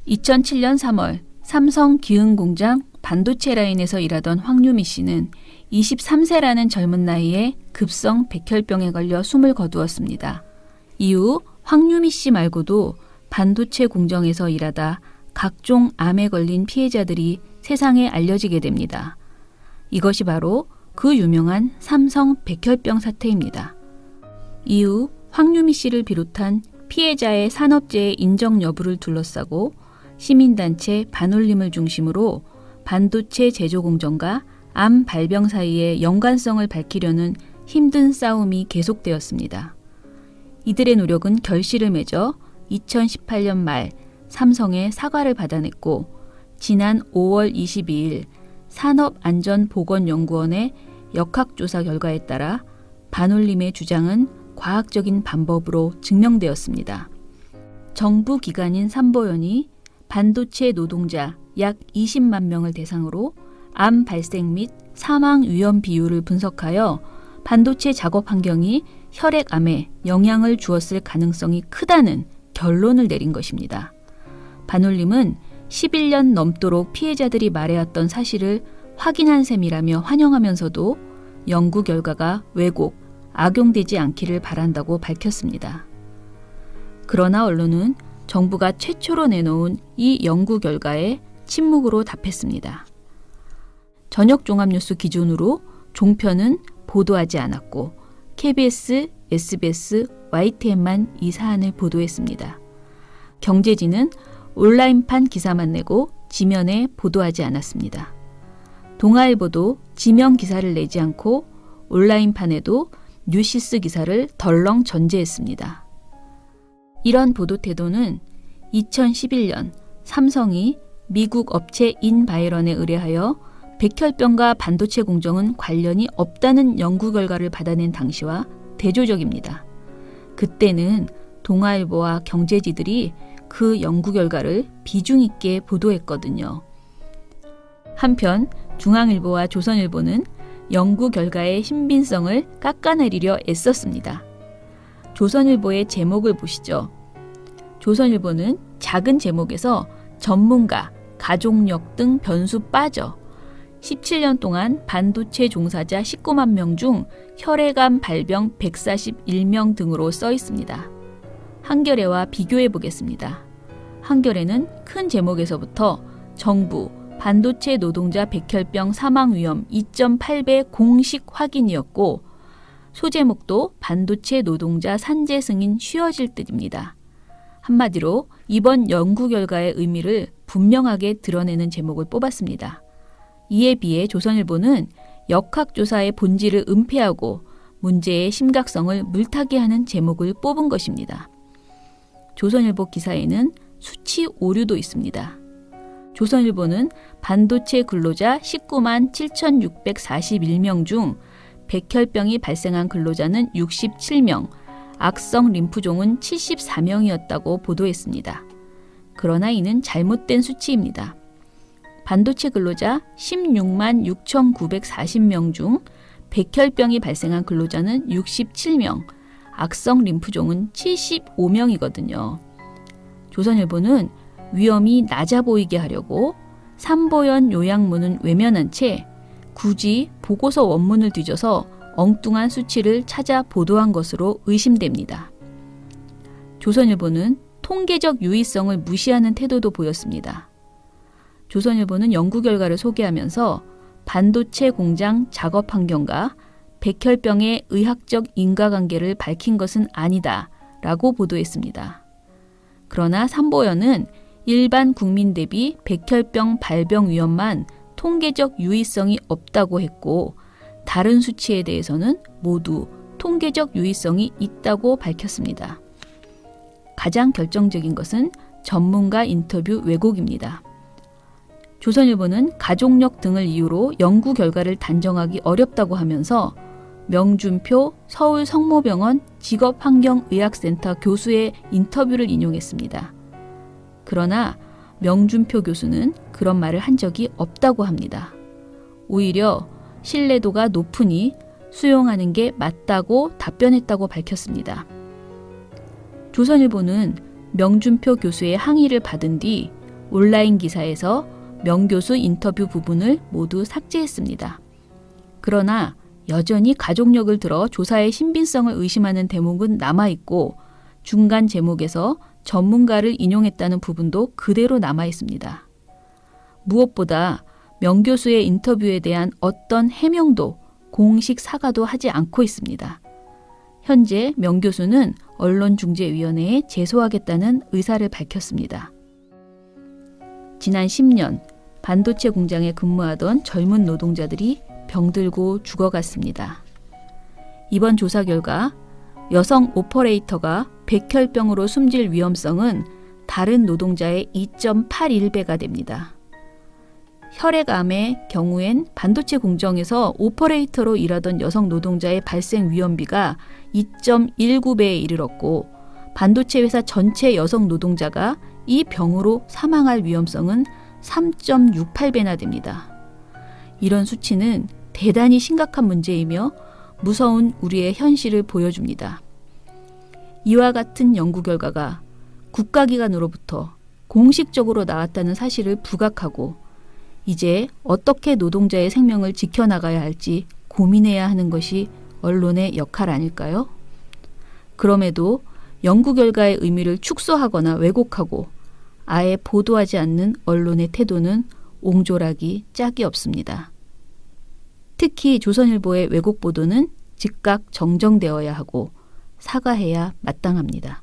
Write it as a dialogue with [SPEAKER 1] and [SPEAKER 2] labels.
[SPEAKER 1] 2007년 3월 삼성 기흥공장 반도체 라인에서 일하던 황유미 씨는 23세라는 젊은 나이에 급성 백혈병에 걸려 숨을 거두었습니다. 이후 황유미 씨 말고도 반도체 공정에서 일하다 각종 암에 걸린 피해자들이 세상에 알려지게 됩니다. 이것이 바로 그 유명한 삼성 백혈병 사태입니다. 이후 황유미 씨를 비롯한 피해자의 산업재해 인정 여부를 둘러싸고 시민단체 반올림을 중심으로 반도체 제조 공정과 암 발병 사이의 연관성을 밝히려는 힘든 싸움이 계속되었습니다. 이들의 노력은 결실을 맺어 2018년 말 삼성의 사과를 받아냈고 지난 5월 22일 산업안전보건연구원의 역학조사 결과에 따라 반올림의 주장은 과학적인 방법으로 증명되었습니다. 정부 기관인 삼보연이 반도체 노동자 약 20만 명을 대상으로 암 발생 및 사망 위험 비율을 분석하여 반도체 작업 환경이 혈액암에 영향을 주었을 가능성이 크다는 결론을 내린 것입니다. 반올림은 11년 넘도록 피해자들이 말해왔던 사실을 확인한 셈이라며 환영하면서도 연구 결과가 왜곡, 악용되지 않기를 바란다고 밝혔습니다. 그러나 언론은 정부가 최초로 내놓은 이 연구 결과에 침묵으로 답했습니다. 저녁 종합뉴스 기준으로 종편은 보도하지 않았고 KBS, SBS, YTN만 이 사안을 보도했습니다. 경제지는 온라인판 기사만 내고 지면에 보도하지 않았습니다. 동아일보도 지면 기사를 내지 않고 온라인판에도 뉴시스 기사를 덜렁 전제했습니다. 이런 보도 태도는 2011년 삼성이 미국 업체 인바이런에 의뢰하여 백혈병과 반도체 공정은 관련이 없다는 연구 결과를 받아낸 당시와 대조적입니다. 그때는 동아일보와 경제지들이 그 연구 결과를 비중 있게 보도했거든요. 한편 중앙일보와 조선일보는 연구 결과의 신빙성을 깎아내리려 애썼습니다. 조선일보의 제목을 보시죠. 조선일보는 작은 제목에서 전문가, 가족력 등 변수 빠져 17년 동안 반도체 종사자 19만 명 중 혈액암 발병 141명 등으로 써 있습니다. 한겨레와 비교해 보겠습니다. 한겨레는 큰 제목에서부터 정부, 반도체 노동자 백혈병 사망 위험 2.8배 공식 확인이었고 소제목도 반도체 노동자 산재 승인 쉬워질 듯입니다. 한마디로 이번 연구 결과의 의미를 분명하게 드러내는 제목을 뽑았습니다. 이에 비해 조선일보는 역학조사의 본질을 은폐하고 문제의 심각성을 물타기 하는 제목을 뽑은 것입니다. 조선일보 기사에는 수치 오류도 있습니다. 조선일보는 반도체 근로자 19만 7,641명 중 백혈병이 발생한 근로자는 67명, 악성 림프종은 74명이었다고 보도했습니다. 그러나 이는 잘못된 수치입니다. 반도체 근로자 16만 6,940명 중 백혈병이 발생한 근로자는 67명, 악성 림프종은 75명이거든요. 조선일보는 위험이 낮아 보이게 하려고 삼보연 요약문은 외면한 채 굳이 보고서 원문을 뒤져서 엉뚱한 수치를 찾아 보도한 것으로 의심됩니다. 조선일보는 통계적 유의성을 무시하는 태도도 보였습니다. 조선일보는 연구 결과를 소개하면서 반도체 공장 작업 환경과 백혈병의 의학적 인과관계를 밝힌 것은 아니다 라고 보도했습니다. 그러나 삼보연은 일반 국민 대비 백혈병 발병 위험만 통계적 유의성이 없다고 했고 다른 수치에 대해서는 모두 통계적 유의성이 있다고 밝혔습니다. 가장 결정적인 것은 전문가 인터뷰 왜곡입니다. 조선일보는 가족력 등을 이유로 연구 결과를 단정하기 어렵다고 하면서 명준표 서울 성모병원 직업환경의학센터 교수의 인터뷰를 인용했습니다. 그러나 명준표 교수는 그런 말을 한 적이 없다고 합니다. 오히려 신뢰도가 높으니 수용하는 게 맞다고 답변했다고 밝혔습니다. 조선일보는 명준표 교수의 항의를 받은 뒤 온라인 기사에서 명교수 인터뷰 부분을 모두 삭제했습니다. 그러나 여전히 가족력을 들어 조사의 신빙성을 의심하는 대목은 남아있고 중간 제목에서 전문가를 인용했다는 부분도 그대로 남아있습니다. 무엇보다 명교수의 인터뷰에 대한 어떤 해명도 공식 사과도 하지 않고 있습니다. 현재 명교수는 언론중재위원회에 제소하겠다는 의사를 밝혔습니다. 지난 10년 반도체 공장에 근무하던 젊은 노동자들이 병들고 죽어갔습니다. 이번 조사 결과 여성 오퍼레이터가 백혈병으로 숨질 위험성은 다른 노동자의 2.81배가 됩니다. 혈액암의 경우엔 반도체 공정에서 오퍼레이터로 일하던 여성 노동자의 발생 위험비가 2.19배에 이르렀고 반도체 회사 전체 여성 노동자가 이 병으로 사망할 위험성은 3.68배나 됩니다. 이런 수치는 대단히 심각한 문제이며 무서운 우리의 현실을 보여줍니다. 이와 같은 연구 결과가 국가기관으로부터 공식적으로 나왔다는 사실을 부각하고 이제 어떻게 노동자의 생명을 지켜나가야 할지 고민해야 하는 것이 언론의 역할 아닐까요? 그럼에도 연구 결과의 의미를 축소하거나 왜곡하고 아예 보도하지 않는 언론의 태도는 옹졸하기 짝이 없습니다. 특히 조선일보의 왜곡 보도는 즉각 정정되어야 하고 사과해야 마땅합니다.